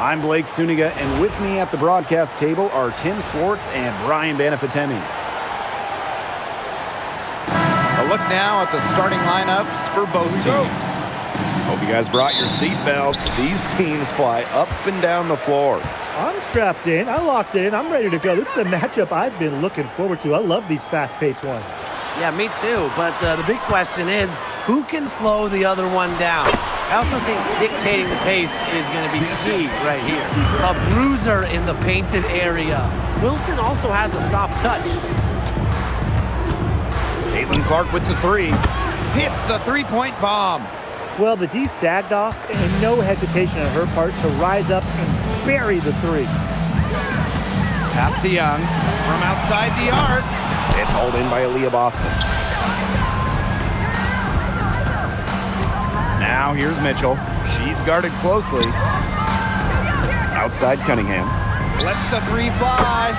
I'm Blake Suniga, and with me at the broadcast table are Tim Swartz and Brian Banafitemi. A look now at the starting lineups for both teams. Hope you guys brought your seatbelts. These teams fly up and down the floor. I'm strapped in. I locked in. I'm ready to go. This is a matchup I've been looking forward to. I love these fast-paced ones. Yeah, me too. But the big question is, who can slow the other one down? I also think dictating the pace is going to be key right here. A bruiser in the painted area. Wilson also has a soft touch. Caitlin Clark with the three. Hits the three-point bomb. Well, the D sagged off, and no hesitation on her part to rise up and bury the three. Pass to Young from outside the arc. It's hauled in by Aaliyah Boston. Now here's Mitchell. She's guarded closely. Outside Cunningham. Lets the three fly.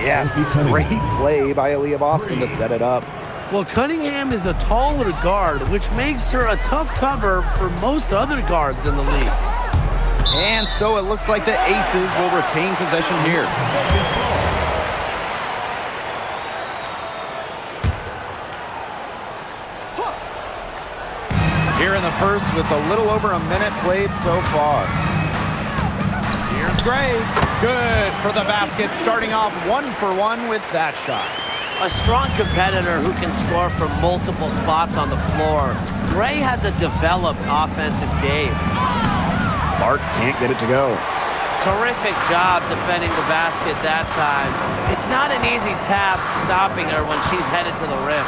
Yes, great play by Aaliyah Boston to set it up. Well, Cunningham is a taller guard, which makes her a tough cover for most other guards in the league. And so it looks like the Aces will retain possession here. Here in the first with a little over a minute played so far. Here's Gray. Good for the basket, starting off 1-for-1 with that shot. A strong competitor who can score from multiple spots on the floor. Gray has a developed offensive game. Clark can't get it to go. Terrific job defending the basket that time. It's not an easy task stopping her when she's headed to the rim.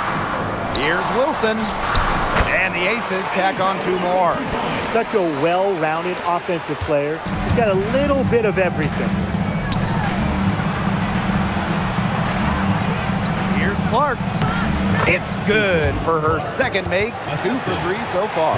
Here's Wilson. And the Aces tack on two more. Such a well-rounded offensive player. He's got a little bit of everything. Here's Clark. It's good for her second make. 2 for 3 so far.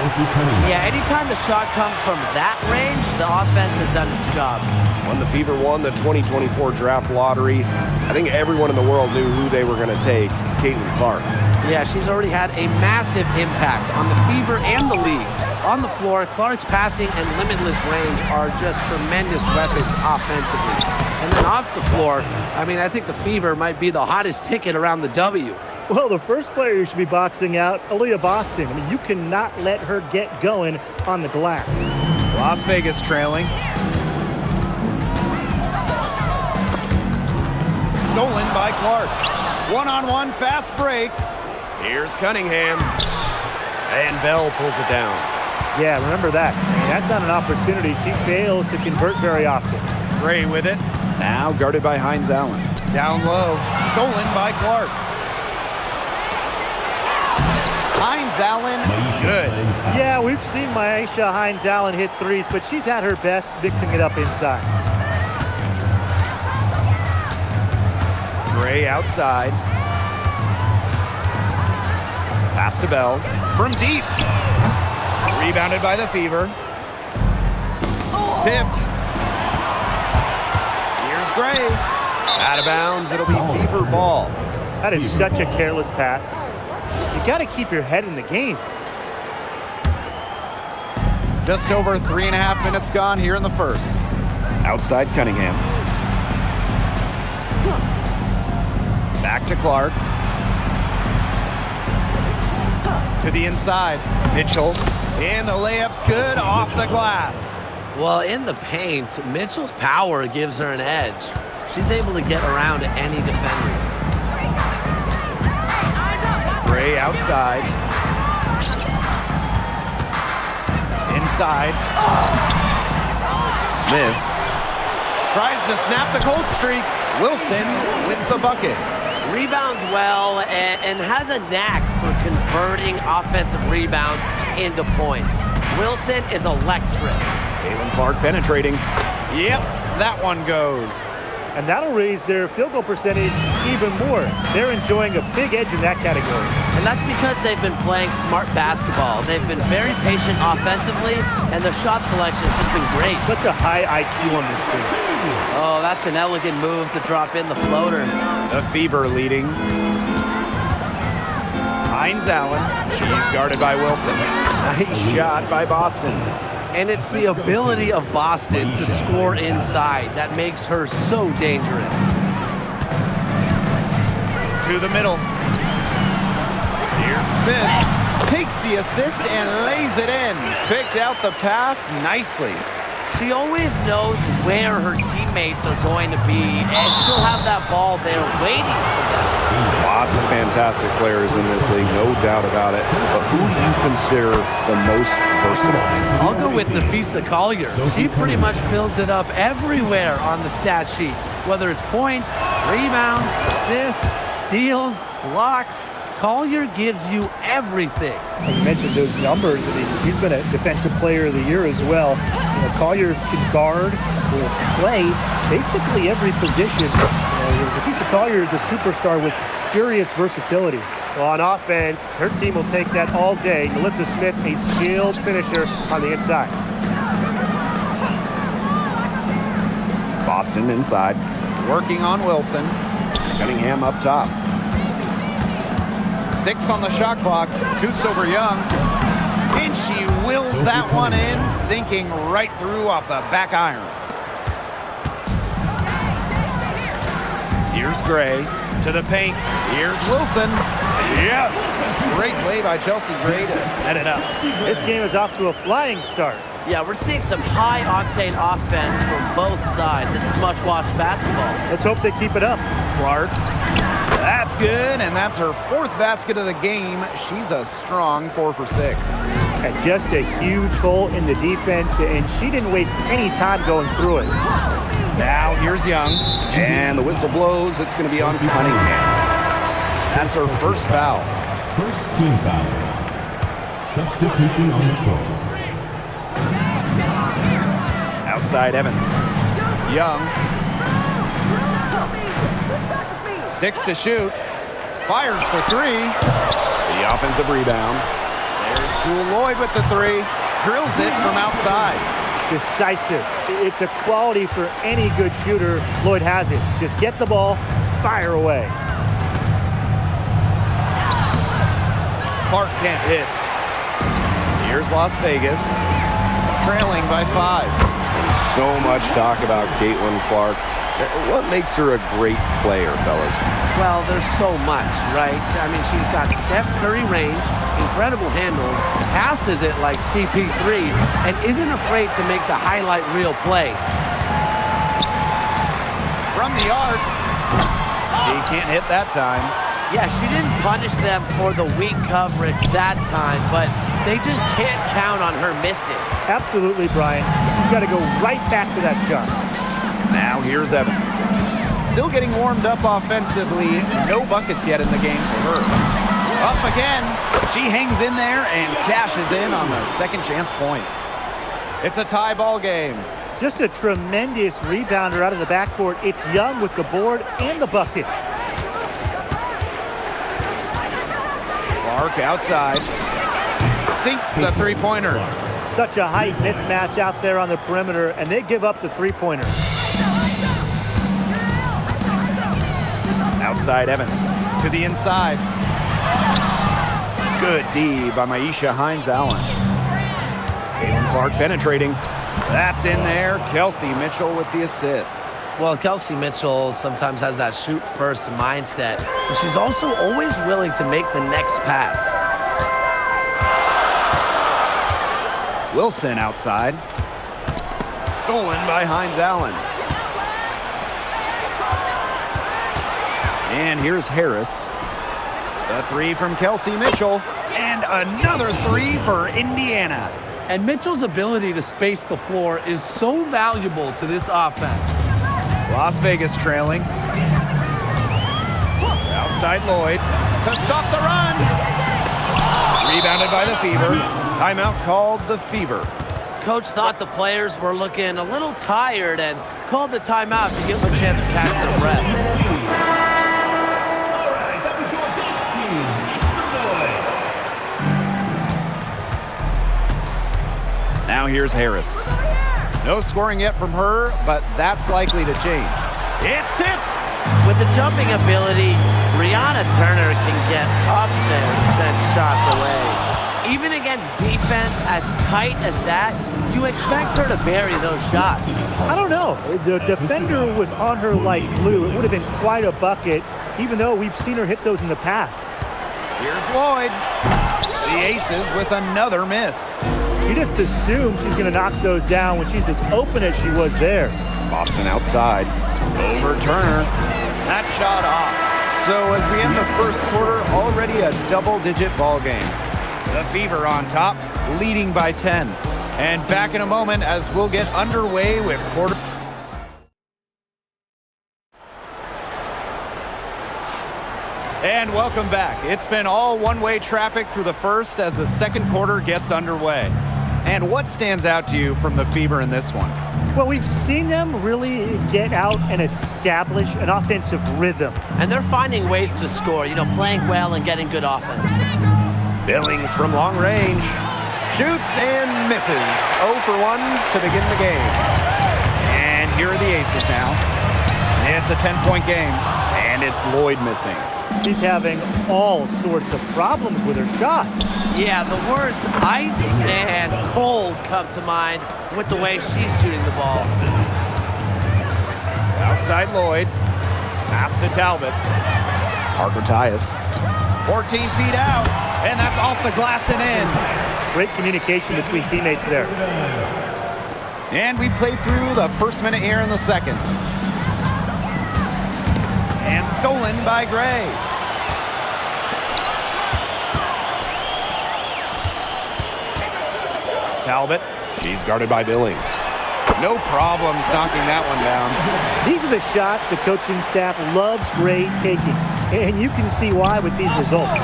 Yeah, anytime the shot comes from that range, the offense has done its job. When the Fever won the 2024 draft lottery, I think everyone in the world knew who they were going to take, Caitlin Clark. Yeah, she's already had a massive impact on the Fever and the league. On the floor, Clark's passing and limitless range are just tremendous weapons offensively. And then off the floor, I mean, I think the Fever might be the hottest ticket around the W. Well, the first player you should be boxing out, Aaliyah Boston. I mean, you cannot let her get going on the glass. Las Vegas trailing. Stolen by Clark. One-on-one fast break. Here's Cunningham. And Bell pulls it down. Yeah, remember that. I mean, that's not an opportunity she fails to convert very often. Gray with it. Now guarded by Hines Allen. Down low. Stolen by Clark. Hines Allen, good. Yeah, we've seen Myisha Hines Allen hit threes, but she's had her best mixing it up inside. Gray outside. Pass to Bell. From deep. Rebounded by the Fever. Tipped. Here's Gray. Out of bounds. It'll be Fever ball. That is such a careless pass. You got to keep your head in the game. Just over 3.5 minutes gone here in the first. Outside Cunningham. Back to Clark. To the inside. Mitchell. And the layup's good off the glass. Well, in the paint, Mitchell's power gives her an edge. She's able to get around any defenders. Gray outside. Inside. Smith. Tries to snap the cold streak. Wilson with the bucket. Rebounds well and has a knack for converting offensive rebounds into points. Wilson is electric. Caitlin Clark penetrating. Yep, that one goes. And that'll raise their field goal percentage even more. They're enjoying a big edge in that category. And that's because they've been playing smart basketball. They've been very patient offensively, and their shot selection has been great. Such a high IQ on this team. Oh, that's an elegant move to drop in the floater. The Fever leading. Hines Allen. She's guarded by Wilson. Nice shot by Boston. And it's the ability of Boston to score inside that makes her so dangerous. To the middle. Here's Smith. Takes the assist and lays it in. Picked out the pass nicely. She always knows where her teammates are going to be, and she'll have that ball there waiting for them. Lots of fantastic players in this league, no doubt about it. But who do you consider the most versatile? I'll go with Nafisa Collier. She pretty much fills it up everywhere on the stat sheet, whether it's points, rebounds, assists, steals, blocks. Collier gives you everything. You mentioned those numbers. I mean, he's been a defensive player of the year as well. You know, Collier can guard or play basically every position. Nafisa Collier is a superstar with serious versatility. Well, on offense, her team will take that all day. Melissa Smith, a skilled finisher on the inside. Boston inside. Working on Wilson. Cunningham up top. 6 on the shot clock. Shoots over Young. And she wills that one in, sinking right through off the back iron. Here's Gray to the paint. Here's Wilson. Yes! Great play by Chelsea Gray to set it up. This game is off to a flying start. Yeah, we're seeing some high-octane offense from both sides. This is much-watched basketball. Let's hope they keep it up. Clark. That's good, and that's her 4th basket of the game. She's a strong 4 for 6. And just a huge hole in the defense, and she didn't waste any time going through it. Now here's Young. And the whistle blows. It's going to be on Cunningham. That's her first foul. First team foul. Substitution on the court. Outside Evans. Young. 6 to shoot. Fires for 3. The offensive rebound. There's Jewel Lloyd with the 3. Drills it from outside. Decisive. It's a quality for any good shooter. Lloyd has it. Just get the ball, fire away. Clark can't hit. Here's Las Vegas. Trailing by 5. So much talk about Caitlin Clark. What makes her a great player, fellas? Well, there's so much, right? I mean, she's got Steph Curry range, incredible handles, passes it like CP3, and isn't afraid to make the highlight reel play. From the arc. He can't hit that time. Yeah, she didn't punish them for the weak coverage that time, but they just can't count on her missing. Absolutely, Brian. You've got to go right back to that shot. Now here's Evans. Still getting warmed up offensively. No buckets yet in the game for her. Up again. She hangs in there and cashes in on the second chance points. It's a tie ball game. Just a tremendous rebounder out of the backcourt. It's Young with the board and the bucket. Clark outside. Sinks the three-pointer. Such a height mismatch out there on the perimeter, and they give up the three-pointer. Outside Evans to the inside. Good D by Maisha Hines-Allen. Caitlin Clark penetrating. That's in there. Kelsey Mitchell with the assist. Well, Kelsey Mitchell sometimes has that shoot-first mindset, but she's also always willing to make the next pass. Wilson outside. Stolen by Hines-Allen. And here's Harris. The 3 from Kelsey Mitchell. And another 3 for Indiana. And Mitchell's ability to space the floor is so valuable to this offense. Las Vegas trailing. Outside Lloyd to stop the run. Rebounded by the Fever. Timeout called the Fever. Coach thought the players were looking a little tired and called the timeout to give them a chance to catch their breath. Now here's Harris. No scoring yet from her, but that's likely to change. It's tipped. With the jumping ability, Brianna Turner can get up there and send shots away. Even against defense as tight as that, you expect her to bury those shots. I don't know. The defender was on her like glue. It would have been quite a bucket, even though we've seen her hit those in the past. Here's Lloyd. The Aces with another miss. You just assume she's going to knock those down when she's as open as she was there. Boston outside. Over Turner. That shot off. So as we end the first quarter, already a double-digit ball game. The Fever on top, leading by 10. And back in a moment as we'll get underway with quarter. And welcome back. It's been all one-way traffic through the first as the second quarter gets underway. And what stands out to you from the Fever in this one? Well, we've seen them really get out and establish an offensive rhythm. And they're finding ways to score, playing well and getting good offense. Billings from long range. Shoots and misses. 0 for 1 to begin the game. And here are the Aces now. It's a 10-point game, and it's Lloyd missing. She's having all sorts of problems with her shots. Yeah, the words ice and cold come to mind with the way she's shooting the ball. Outside Lloyd. Pass to Talbot. Parker Tyus. 14 feet out, and that's off the glass and in. Great communication between teammates there. And we played through the first minute here in the second. And stolen by Gray. Talbot. She's guarded by Billings. No problems knocking that one down. These are the shots the coaching staff loves Gray taking. And you can see why with these results.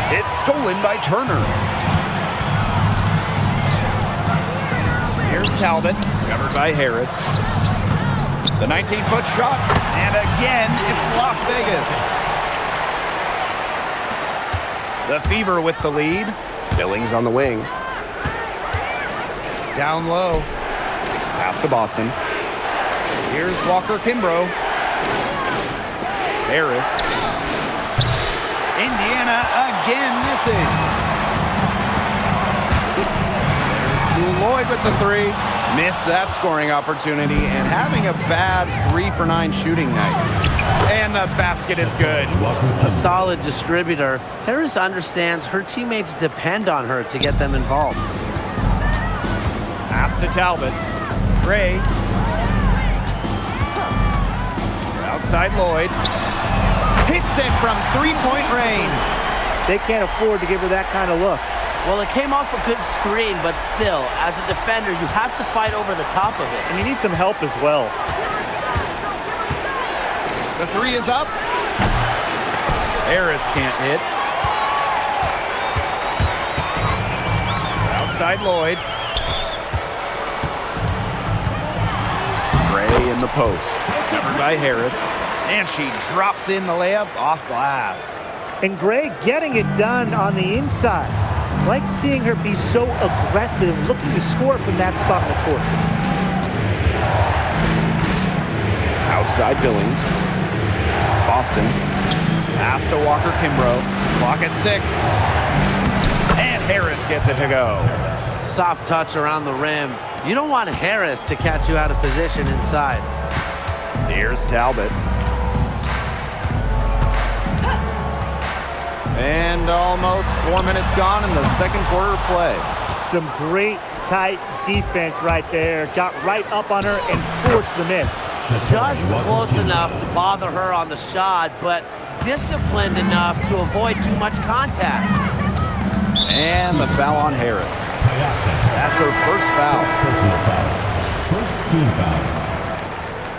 It's stolen by Turner. Here's Talbot, covered by Harris. The 19-foot shot, and again, it's Las Vegas. The Fever with the lead. Billings on the wing. Down low. Pass to Boston. Here's Walker Kimbrough. Harris. Indiana again missing. Lloyd with the three. Missed that scoring opportunity and having a bad 3 for 9 shooting night. And the basket is good. A solid distributor. Harris understands her teammates depend on her to get them involved. Pass to Talbot. Gray. Outside Lloyd. Hits it from three-point range. They can't afford to give her that kind of look. Well, it came off a good screen, but still, as a defender, you have to fight over the top of it. And you need some help as well. The three is up. Harris can't hit. Outside Lloyd. Gray in the post. Covered by Harris. And she drops in the layup off glass. And Gray getting it done on the inside. Like seeing her be so aggressive, looking to score from that spot in the court. Outside Billings. Boston. Pass to Walker Kimbrough. Clock at 6. And Harris gets it to go. Soft touch around the rim. You don't want Harris to catch you out of position inside. Here's Talbot. And almost 4 minutes gone in the second quarter of play. Some great tight defense right there. Got right up on her and forced the miss. Just close enough to bother her on the shot, but disciplined enough to avoid too much contact. And the foul on Harris. That's her first foul. Personal foul. First team foul.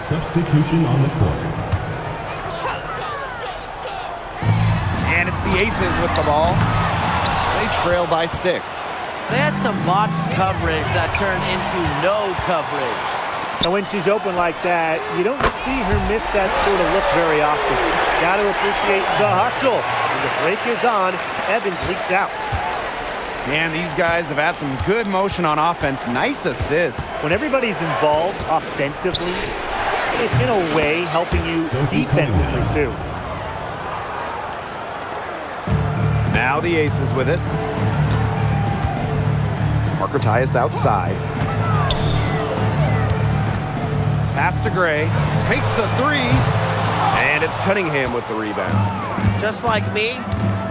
Substitution on the court. And it's the Aces with the ball. They trail by 6. They had some botched coverage that turned into no coverage. And when she's open like that, you don't see her miss that sort of look very often. Got to appreciate the hustle. When the break is on, Evans leaks out. And these guys have had some good motion on offense. Nice assists. When everybody's involved offensively, it's in a way helping you defensively too. Now the Aces with it. Parker Tyus outside. Pass to Gray. Takes the three. And it's Cunningham with the rebound. Just like me,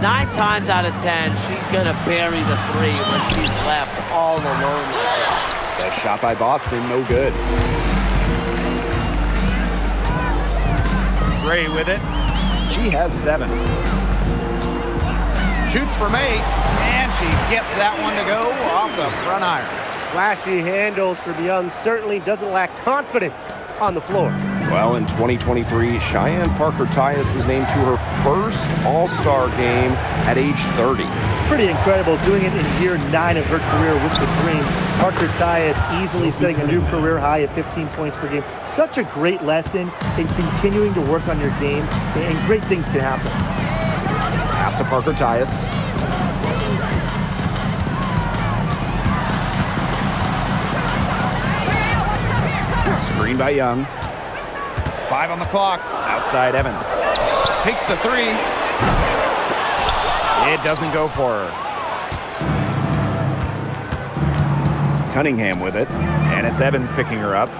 9 times out of 10, she's going to bury the three when she's left all alone like this. That shot by Boston, no good. Gray with it. She has 7. Shoots from 8, and she gets that one to go off the front iron. Flashy handles from Young, certainly doesn't lack confidence on the floor. Well, in 2023, Cheyenne Parker Tyus was named to her first All-Star game at age 30. Pretty incredible, doing it in year 9 of her career with the Dream. Parker Tyus easily setting a new career high at 15 points per game. Such a great lesson in continuing to work on your game, and great things can happen. Pass to Parker Tyus. Screen by Young. 5 on the clock. Outside Evans. Takes the three. It doesn't go for her. Cunningham with it. And it's Evans picking her up.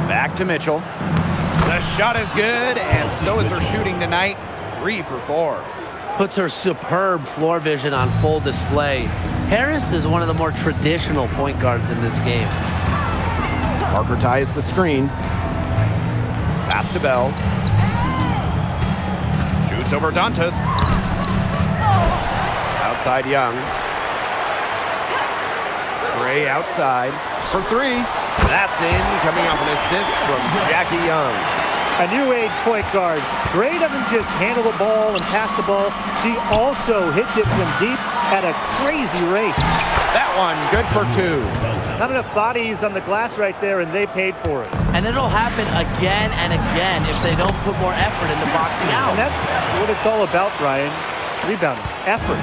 Back to Mitchell. The shot is good, and so is her shooting tonight. 3 for 4. Puts her superb floor vision on full display. Harris is one of the more traditional point guards in this game. Parker Tyus the screen. Pass to Bell. Shoots over Dantas. Outside Young. Gray outside for 3. That's in, coming off an assist from Jackie Young. A new age point guard. Gray doesn't just handle the ball and pass the ball. She also hits it from deep at a crazy rate. That one, good for 2. Not enough bodies on the glass right there, and they paid for it. And it'll happen again and again if they don't put more effort into boxing out. And that's what it's all about, Brian. Rebounding, effort.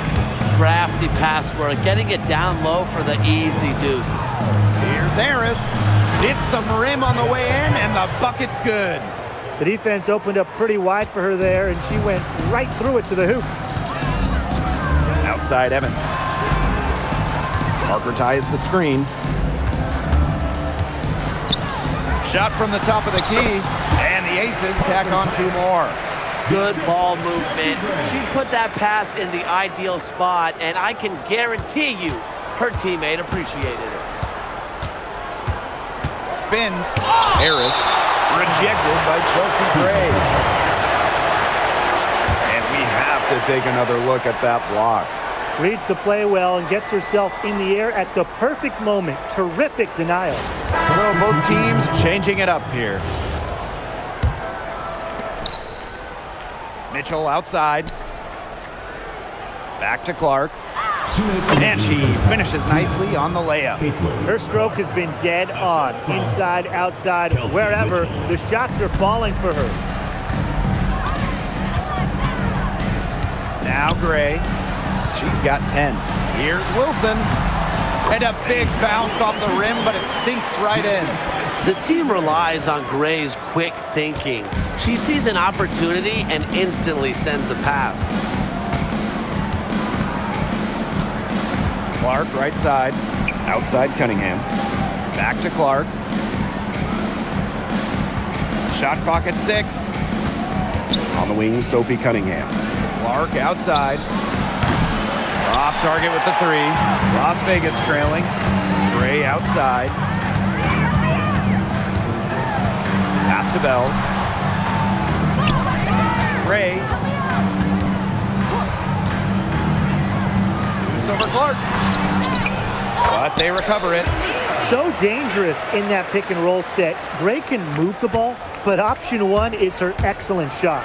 Crafty pass work, getting it down low for the easy deuce. Here's Harris. Hits some rim on the way in, and the bucket's good. The defense opened up pretty wide for her there, and she went right through it to the hoop. Outside Evans. Parker Tyus the screen. Shot from the top of the key, and the Aces tack on 2 more. Good ball movement. She put that pass in the ideal spot, and I can guarantee you her teammate appreciated it. Spins. Harris rejected by Chelsea Gray. And we have to take another look at that block. Reads the play well and gets herself in the air at the perfect moment. Terrific denial. So both teams changing it up here. Mitchell outside. Back to Clark. And she finishes nicely on the layup. Her stroke has been dead on. Inside, outside, wherever. The shots are falling for her. Now Gray. She's got 10. Here's Wilson. And a big bounce off the rim, but it sinks right in. The team relies on Gray's quick thinking. She sees an opportunity and instantly sends a pass. Clark right side. Outside Cunningham. Back to Clark. Shot clock at 6. On the wing, Sophie Cunningham. Clark outside. Off target with the 3. Las Vegas trailing. Gray outside. Pass to Bell. Gray. It's over Clark. But they recover it. So dangerous in that pick and roll set. Gray can move the ball, but option 1 is her excellent shot.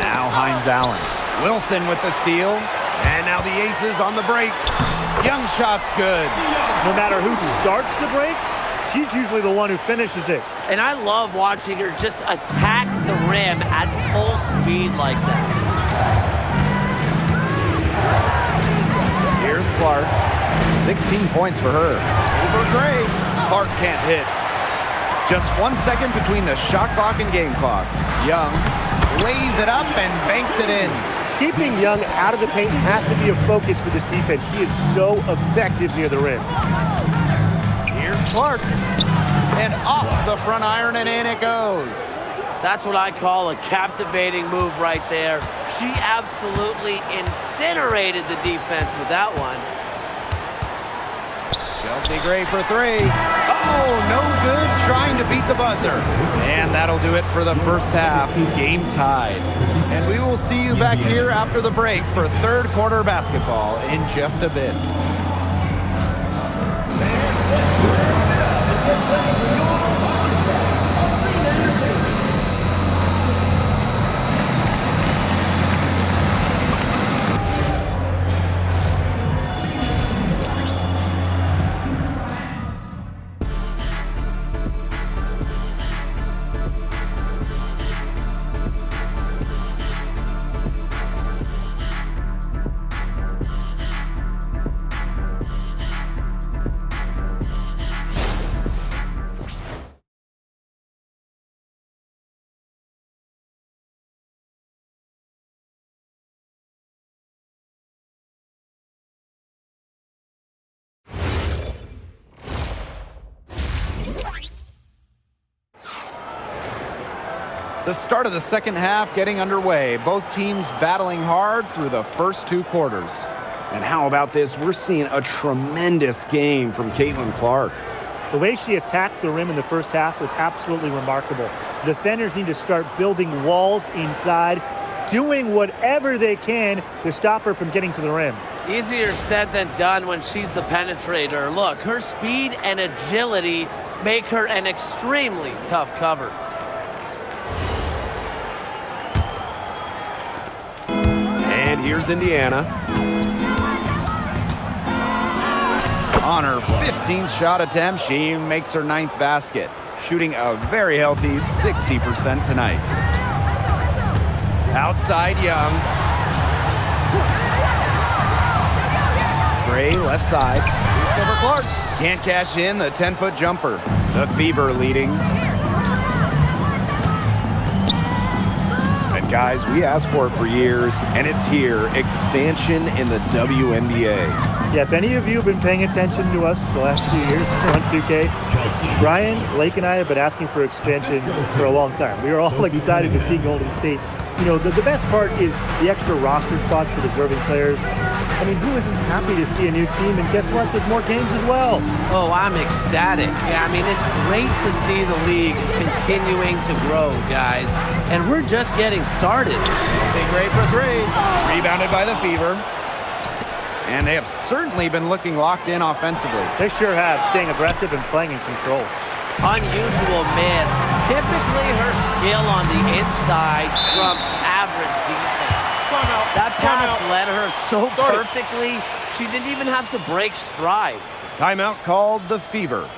Now Hines Allen. Wilson with the steal. And now the Aces on the break. Young shot's good. No matter who starts the break, she's usually the one who finishes it. And I love watching her just attack the rim at full speed like that. Here's Clark. 16 points for her. Over Gray. Clark can't hit. Just 1 second between the shot clock and game clock. Young lays it up and banks it in. Keeping Young out of the paint has to be a focus for this defense. She is so effective near the rim. Here's Clark. And off the front iron, and in it goes. That's what I call a captivating move right there. She absolutely incinerated the defense with that one. Chelsea Gray for three. Oh, no good, trying to beat the buzzer. And that'll do it for the first half. Game tied. And we will see you back here after the break for third quarter basketball in just a bit. The start of the second half getting underway. Both teams battling hard through the first two quarters. And how about this? We're seeing a tremendous game from Caitlin Clark. The way she attacked the rim in the first half was absolutely remarkable. Defenders need to start building walls inside, doing whatever they can to stop her from getting to the rim. Easier said than done when she's the penetrator. Look, her speed and agility make her an extremely tough cover. And here's Indiana. On her 15th shot attempt, she makes her 9th basket, shooting a very healthy 60% tonight. Outside Young. Gray left side. Shoots over Clark. Can't cash in the 10-foot jumper. The Fever leading. And guys, we asked for it for years, and it's here. Expansion in the WNBA. Yeah, if any of you have been paying attention to us the last few years on 2K, Brian, Lake, and I have been asking for expansion for a long time. We are all excited to see Golden State. You know, the best part is the extra roster spots for deserving players. I mean, who isn't happy to see a new team? And guess what? There's more games as well. Oh, I'm ecstatic. Yeah, I mean, it's great to see the league continuing to grow, guys. And we're just getting started. Chelsea Gray for three. Rebounded by the Fever. And they have certainly been looking locked in offensively. They sure have, staying aggressive and playing in control. Unusual miss. Typically, her skill on the inside trumps average defense. That pass led her so perfectly, she didn't even have to break stride. Timeout called the Fever.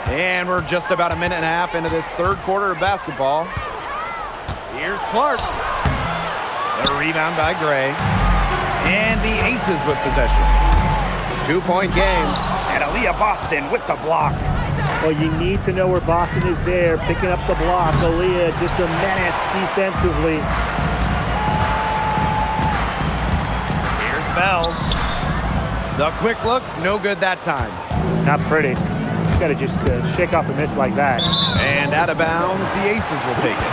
And we're just about a minute and a half into this third quarter of basketball. Here's Clark. The rebound by Gray. And the Aces with possession. 2-point game. And Aaliyah Boston with the block. Well, you need to know where Boston is there, picking up the block. Aaliyah just a menace defensively. Here's Bell. The quick look, no good that time. Not pretty. You got to just shake off a miss like that. And out of bounds, the Aces will take it.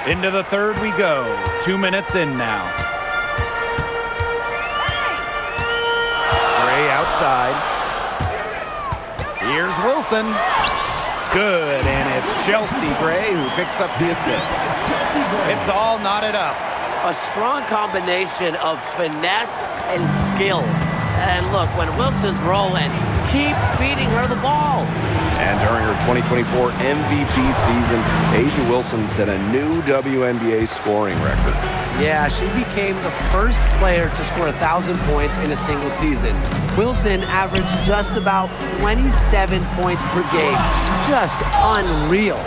Into the third we go. 2 minutes in now. Gray outside. Here's Wilson. Good, and it's Chelsea Gray who picks up the assist. It's all knotted up. A strong combination of finesse and skill. And look, when Wilson's rolling, keep feeding her the ball. And during her 2024 MVP season, A'ja Wilson set a new WNBA scoring record. Yeah, she became the first player to score 1,000 points in a single season. Wilson averaged just about 27 points per game. Just unreal.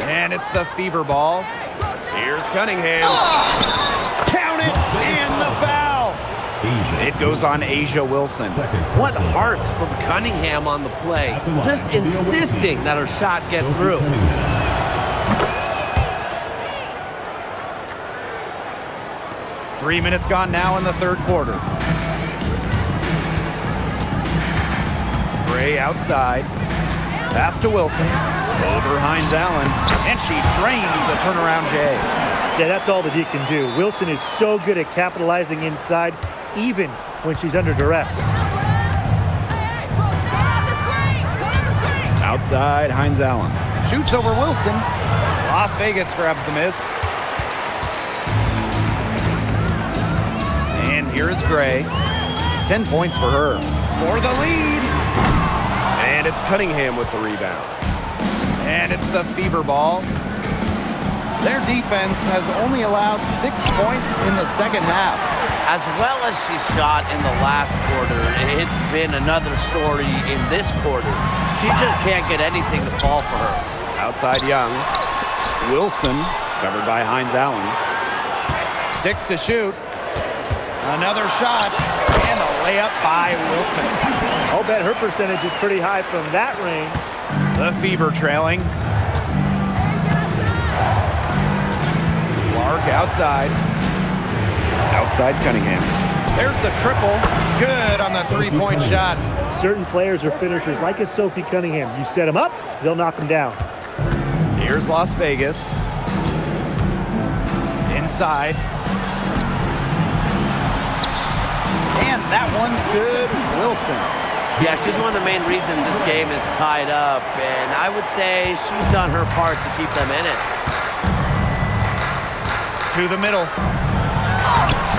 And it's the Fever ball. Here's Cunningham. Count it, and the foul. Asia. It goes on Asia Wilson. Second. What heart from Cunningham on the play. Just insisting that her shot get Sophie through. Cunningham. 3 minutes gone now in the third quarter. Gray outside. Pass to Wilson. Over Hines Allen. And she drains the turnaround J. Yeah, that's all that he can do. Wilson is so good at capitalizing inside, even when she's under duress. Outside, Hines Allen. Shoots over Wilson. Las Vegas grabs the miss. And here's Gray. 10 points for her. For the lead. And it's Cunningham with the rebound. And it's the Fever ball. Their defense has only allowed 6 points in the second half. As well as she shot in the last quarter, it's been another story in this quarter. She just can't get anything to fall for her. Outside Young. Wilson, covered by Hines Allen. 6 to shoot. Another shot. And a layup by Wilson. I'll bet her percentage is pretty high from that range. The Fever trailing. Clark outside. Outside Cunningham. There's the triple. Good on the three-point shot. Certain players are finishers, like as Sophie Cunningham. You set them up, they'll knock them down. Here's Las Vegas. Inside. And that one's good. Wilson. Yeah, she's one of the main reasons this game is tied up, and I would say she's done her part to keep them in it. To the middle.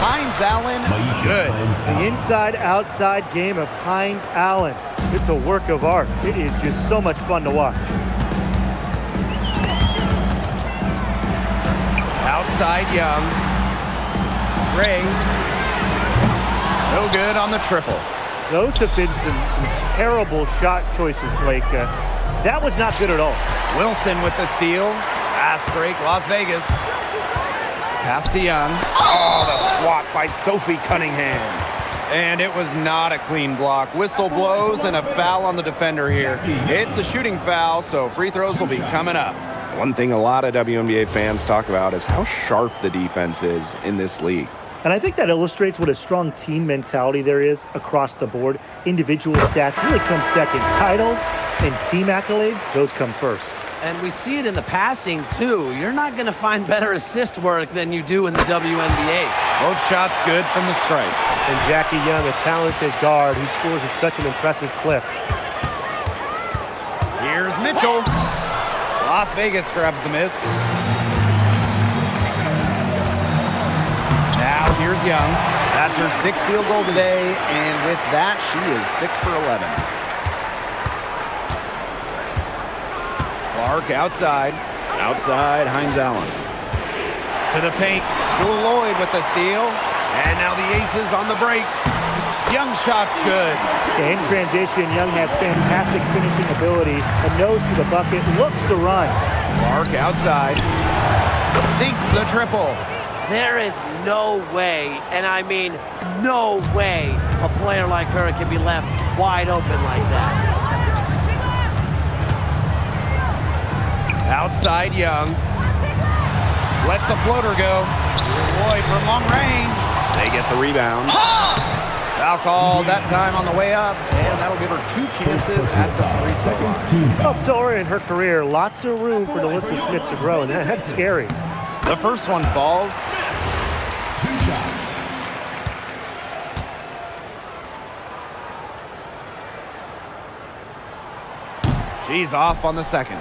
Hines Allen, good. The inside-outside game of Hines Allen. It's a work of art. It is just so much fun to watch. Outside Young. Gray. No good on the triple. Those have been some terrible shot choices, Blake. That was not good at all. Wilson with the steal. Fast break, Las Vegas. Pass to Young. Oh, the swat by Sophie Cunningham. And it was not a clean block. Whistle blows and a foul on the defender here. It's a shooting foul, so free throws will be coming up. One thing a lot of WNBA fans talk about is how sharp the defense is in this league. And I think that illustrates what a strong team mentality there is across the board. Individual stats really come second. Titles and team accolades, those come first. And we see it in the passing, too. You're not going to find better assist work than you do in the WNBA. Both shots good from the stripe. And Jackie Young, a talented guard who scores at such an impressive clip. Here's Mitchell. Las Vegas grabs the miss. Now here's Young. That's her 6th field goal today, and with that, she is 6 for 11. Clark outside. Outside, Hines Allen. To the paint. Jewel Lloyd with the steal. And now the Aces on the break. Young shot's good. In transition, Young has fantastic finishing ability. A nose to the bucket, looks to run. Clark outside. Sinks the triple. There is no way, and I mean no way, a player like her can be left wide open like that. Outside Young. Lets the floater go. Lloyd from long range. They get the rebound. Foul called that time on the way up, and that'll give her 2 chances at the free throw line. Well, still early in her career, lots of room for Delissa Smith to grow, and that's scary. The first one falls. 2 shots. She's off on the second.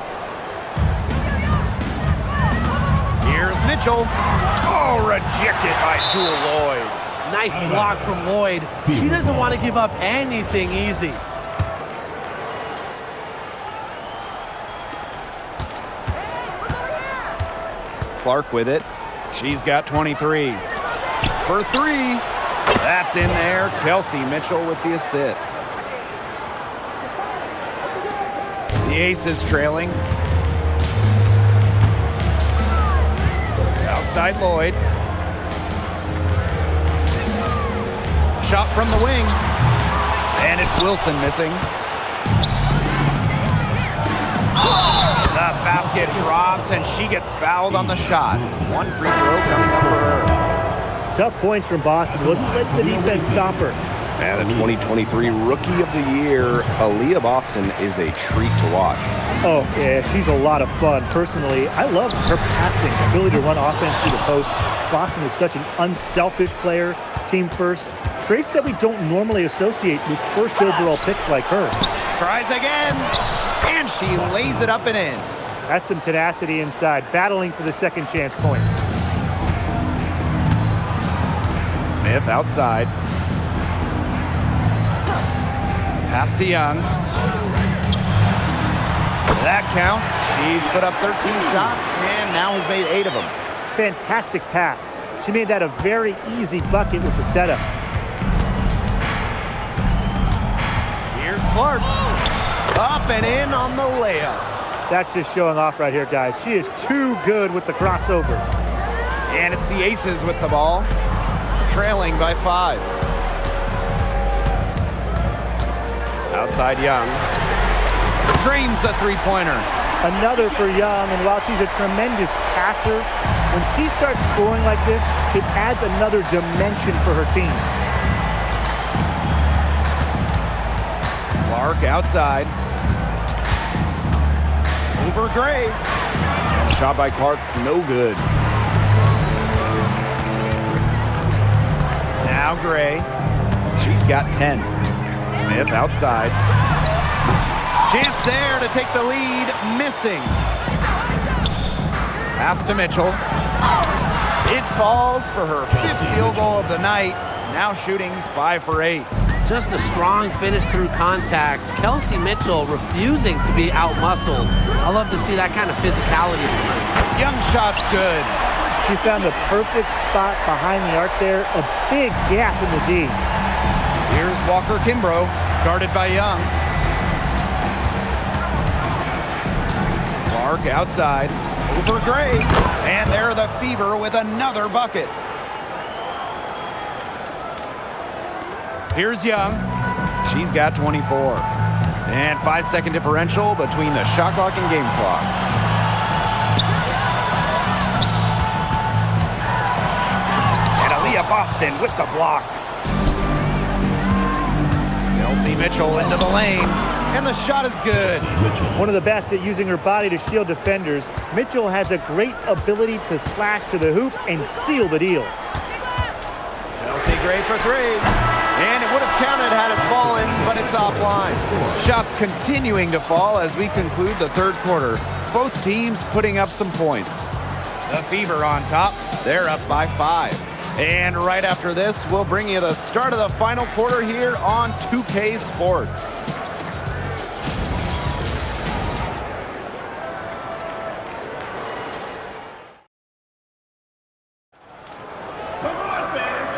Here's Mitchell. Oh, rejected by Jewel Lloyd. Nice block from Lloyd. She doesn't want to give up anything easy. Clark with it. She's got 23. For 3. That's in there. Kelsey Mitchell with the assist. The Aces trailing. Outside Lloyd. shot from the wing. And it's Wilson missing. The basket drops, and she gets fouled on the shot. One free throw coming up for her. Tough points from Boston. Wasn't letting the defense stop her. And the 2023 Rookie of the Year, Aaliyah Boston, is a treat to watch. Oh, yeah, she's a lot of fun. Personally, I love her passing, ability to run offense through the post. Boston is such an unselfish player, team first. Traits that we don't normally associate with first overall picks like her. Tries again, and she lays it up and in. That's some tenacity inside, battling for the second chance points. Smith outside. Pass to Young. That counts. She's put up 13 shots and now has made 8 of them. Fantastic pass. She made that a very easy bucket with the setup. Here's Clark. Up and in on the layup. That's just showing off right here, guys. She is too good with the crossover. And it's the Aces with the ball, trailing by 5. Outside Young. Drains the three-pointer. Another for Young, and while she's a tremendous passer, when she starts scoring like this, it adds another dimension for her team. Clark outside. Over Gray. Shot by Clark, no good. Now Gray. She's got 10. Smith outside. Chance there to take the lead. Missing. Pass to Mitchell. It falls for her 5th field goal of the night. Now shooting 5 for 8. Just a strong finish through contact. Kelsey Mitchell refusing to be out-muscled. I love to see that kind of physicality from her. Young shot's good. She found the perfect spot behind the arc there, a big gap in the D. Here's Walker Kimbrough, guarded by Young. Clark outside, over Gray, and there the Fever with another bucket. Here's Young. She's got 24. And 5-second differential between the shot clock and game clock. And Aaliyah Boston with the block. Kelsey Mitchell into the lane. And the shot is good. One of the best at using her body to shield defenders. Mitchell has a great ability to slash to the hoop and seal the deal. Kelsey Gray for 3. And it would have counted had it fallen, but it's offline. Shots continuing to fall as we conclude the third quarter. Both teams putting up some points. The Fever on top. They're up by 5. And right after this, we'll bring you the start of the final quarter here on 2K Sports.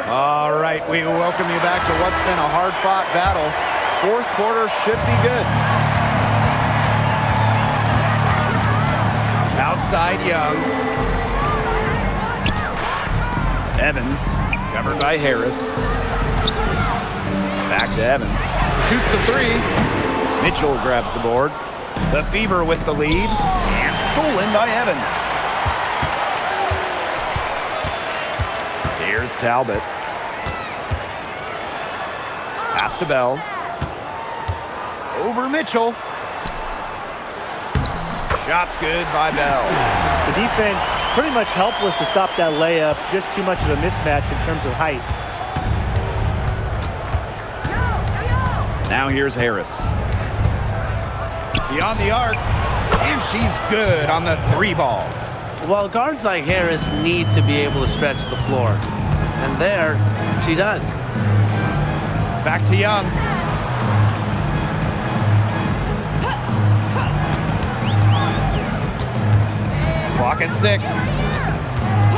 All right, we welcome you back to what's been a hard-fought battle. Fourth quarter should be good. Outside Young. Evans, covered by Harris. Back to Evans. Shoots the 3. Mitchell grabs the board. The Fever with the lead. And stolen by Evans. Here's Talbot. Pass to Bell. Over Mitchell. Shot's good by Bell. The defense pretty much helpless to stop that layup. Just too much of a mismatch in terms of height. Now here's Harris. Beyond the arc. And she's good on the 3 ball. Well, guards like Harris need to be able to stretch the floor. And there, she does. Back to Young. Clock at 6.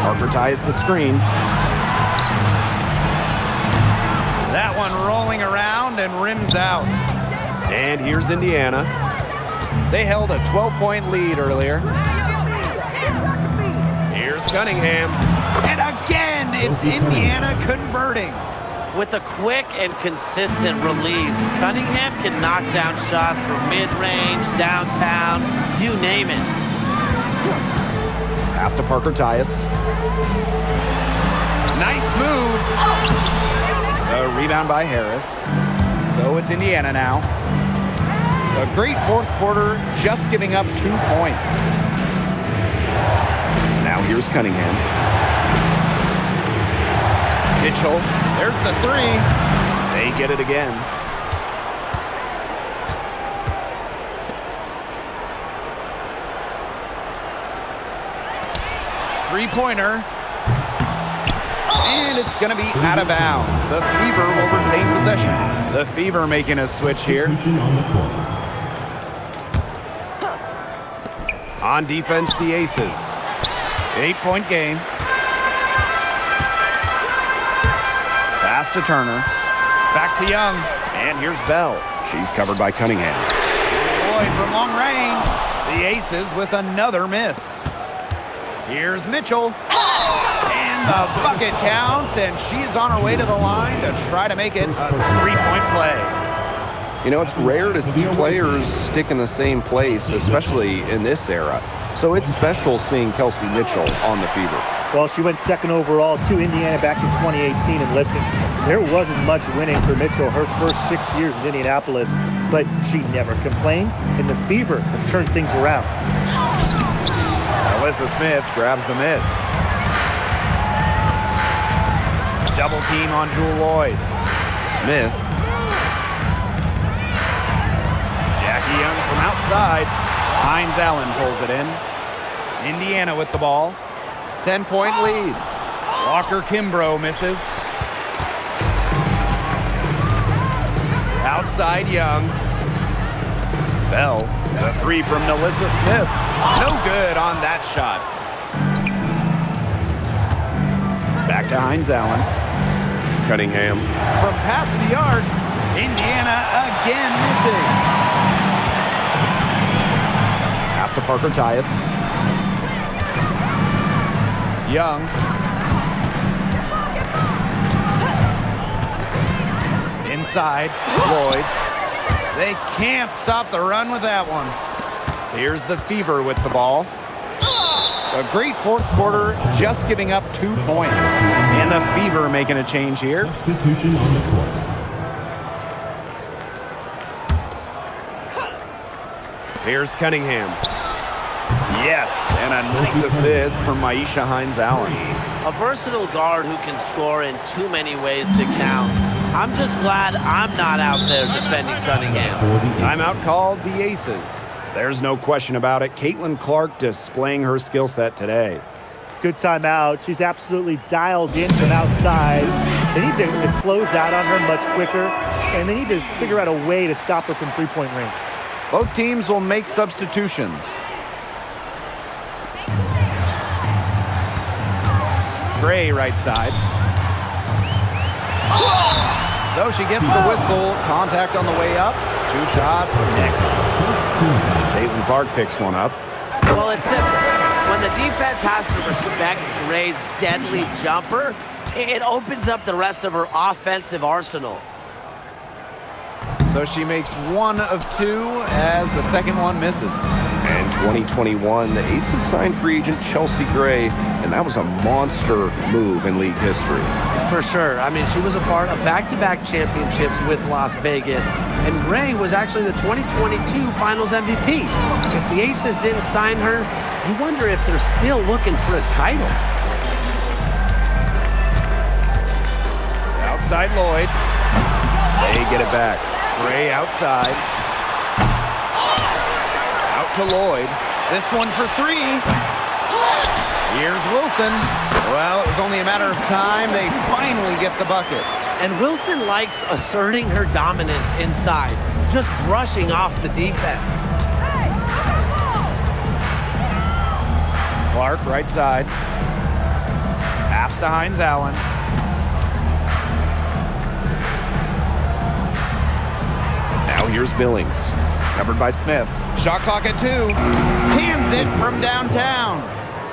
Parker ties the screen. That one rolling around and rims out. And here's Indiana. They held a 12-point lead earlier. Here's Cunningham. And again, it's Indiana converting. With a quick and consistent release, Cunningham can knock down shots from mid-range, downtown, you name it. Pass to Parker Tyus. Nice move. A rebound by Harris. So it's Indiana now. A great fourth quarter, just giving up 2 points. Now here's Cunningham. Mitchell, there's the three. They get it again. Three-pointer. And it's going to be out of bounds. The Fever will retain possession. The Fever making a switch here. Substitution on the court. On defense, the Aces. 8-point game. Pass to Turner. Back to Young. And here's Bell. She's covered by Cunningham. Lloyd from long range. The Aces with another miss. Here's Mitchell. And the bucket counts, and she's on her way to the line to try to make it a three-point play. You know, it's rare to see players stick in the same place, especially in this era. So it's special seeing Kelsey Mitchell on the Fever. Well, she went second overall to Indiana back in 2018, and listen, there wasn't much winning for Mitchell her first 6 years in Indianapolis, but she never complained, and the Fever have turned things around. Alyssa Smith grabs the miss. Double team on Jewel Lloyd. Smith. Jackie Young from outside. Hines Allen pulls it in. Indiana with the ball. 10-point lead. Walker Kimbrough misses. Outside Young. Bell. The three from Alyssa Smith. No good on that shot. Back to Hines Allen. Cunningham. From past the arc, Indiana again missing. Pass to Parker Tyus. Young. Inside, Lloyd. They can't stop the run with that one. Here's the Fever with the ball. A great fourth quarter, just giving up 2 points. And the Fever making a change here. Substitution on the court. Here's Cunningham. Yes, and a nice assist from Maisha Hines Allen. A versatile guard who can score in too many ways to count. I'm just glad I'm not out there defending Cunningham. Timeout called the Aces. There's no question about it. Caitlin Clark displaying her skill set today. Good timeout. She's absolutely dialed in from outside. They need to close out on her much quicker, and they need to figure out a way to stop her from three-point range. Both teams will make substitutions. Gray right side. So she gets the whistle. Contact on the way up. 2 shots. Next. Caitlin Clark picks one up. Well, it's simple. When the defense has to respect Gray's deadly jumper, it opens up the rest of her offensive arsenal. So she makes 1 of 2 as the second one misses. And 2021, the Aces signed free agent Chelsea Gray, and that was a monster move in league history. For sure. I mean, she was a part of back-to-back championships with Las Vegas, and Gray was actually the 2022 Finals MVP. If the Aces didn't sign her, you wonder if they're still looking for a title. Outside Lloyd. They get it back. Gray outside. Out to Lloyd. This one for 3. Here's Wilson. Well, it was only a matter of time. They finally get the bucket. And Wilson likes asserting her dominance inside, just brushing off the defense. Clark right side. Pass to Hines Allen. Now here's Billings. Covered by Smith. Shot clock at 2. Cans it from downtown.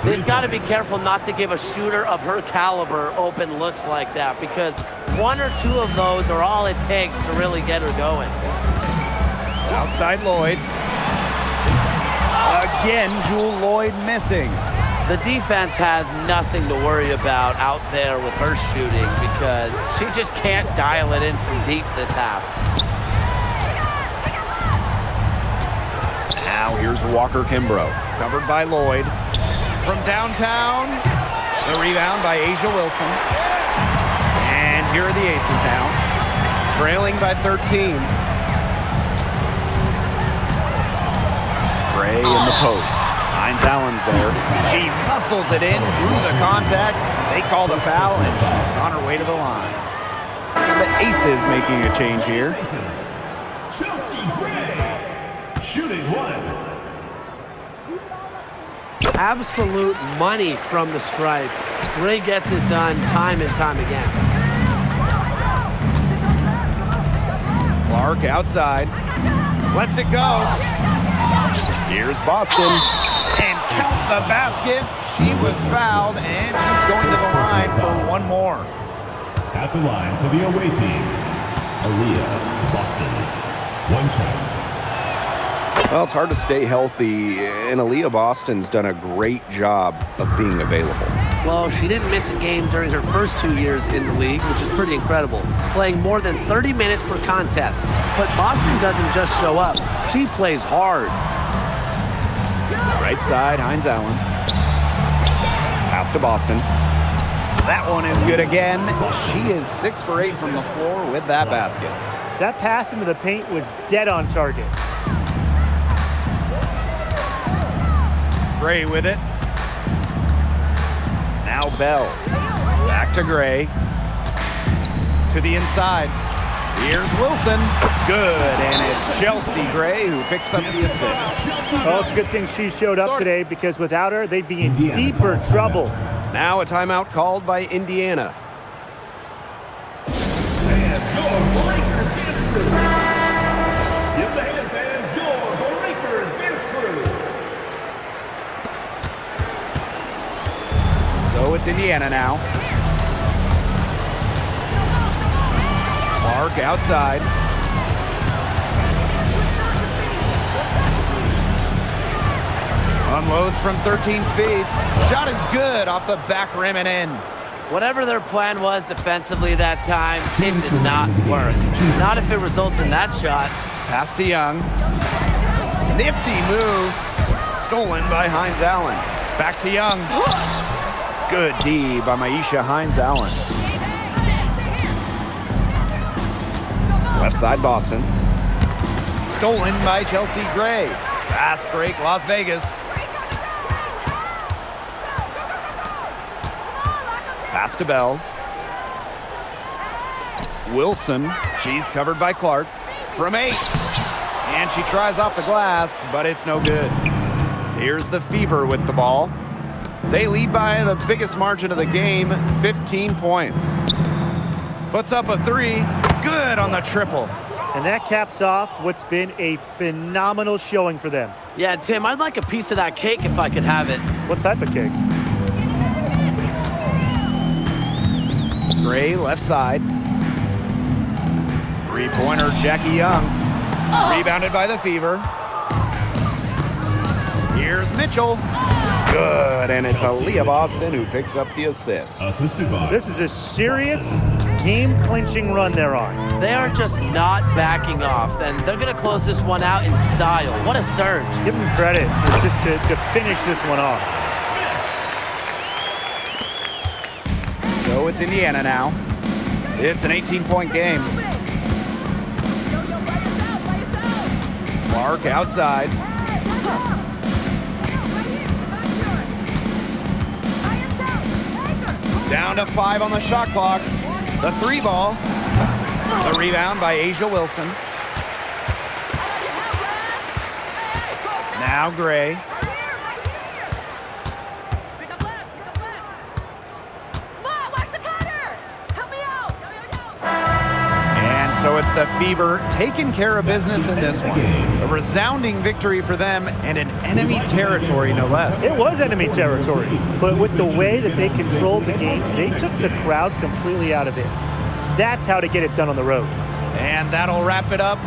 They've got to be careful not to give a shooter of her caliber open looks like that, because 1 or 2 of those are all it takes to really get her going. Outside Lloyd. Again, Jewel Lloyd missing. The defense has nothing to worry about out there with her shooting because she just can't dial it in from deep this half. Now here's Walker Kimbrough. Covered by Lloyd. From downtown, the rebound by Asia Wilson. And here are the Aces now, trailing by 13. Gray in the post. Hines Allen's there. She muscles it in through the contact. They call the foul, and she's on her way to the line. The Aces making a change here. Chelsea Gray, shooting 1. Absolute money from the stripe. Gray gets it done time and time again. Clark outside. Lets it go. Here's Boston. And count the basket. She was fouled, and she's going to the line for one more. At the line for the away team, Aaliyah, Boston. 1 shot. Well, it's hard to stay healthy, and Aaliyah Boston's done a great job of being available. Well, she didn't miss a game during her first 2 years in the league, which is pretty incredible, playing more than 30 minutes per contest. But Boston doesn't just show up. She plays hard. Right side, Hines Allen. Pass to Boston. That one is good again. She is 6 for 8 from the floor with that basket. That pass into the paint was dead on target. Gray with it. Now Bell. Back to Gray. To the inside. Here's Wilson. Good, and it's Chelsea Gray who picks up the assist. Well, it's a good thing she showed up today because without her, they'd be in deeper trouble. Now a timeout called by Indiana. Give the hand fans your Breakers dance crew. So it's Indiana now. Clark outside. Unloads from 13 feet. Shot is good off the back rim and in. Whatever their plan was defensively that time, it did not work. Not if it results in that shot. Pass to Young. Nifty move. Stolen by Hines Allen. Back to Young. Good D by Maisha Hines Allen. Left side Boston. Stolen by Chelsea Gray. Fast break Las Vegas. Pass to Bell. Wilson. She's covered by Clark. From 8. And she tries off the glass, but it's no good. Here's the Fever with the ball. They lead by the biggest margin of the game, 15 points. Puts up a 3. Good on the triple. And that caps off what's been a phenomenal showing for them. Yeah, Tim, I'd like a piece of that cake if I could have it. What type of cake? Gray left side. 3-pointer Jackie Young. Rebounded by the Fever. Here's Mitchell. Good, and it's Aaliyah Boston who picks up the assist. Assisted by. This is a serious game-clinching run they're on. They are just not backing off, and they're going to close this one out in style. What a surge. Give them credit. It's just to finish this one off. So it's Indiana now. It's an 18-point game. Clark outside. Down to 5 on the shot clock. The 3 ball. The rebound by Asia Wilson. Now Gray. And so it's the Fever taking care of business in this one. A resounding victory for them and an enemy territory, no less. It was enemy territory, but with the way that they controlled the game, they took the crowd completely out of it. That's how to get it done on the road. And that'll wrap it up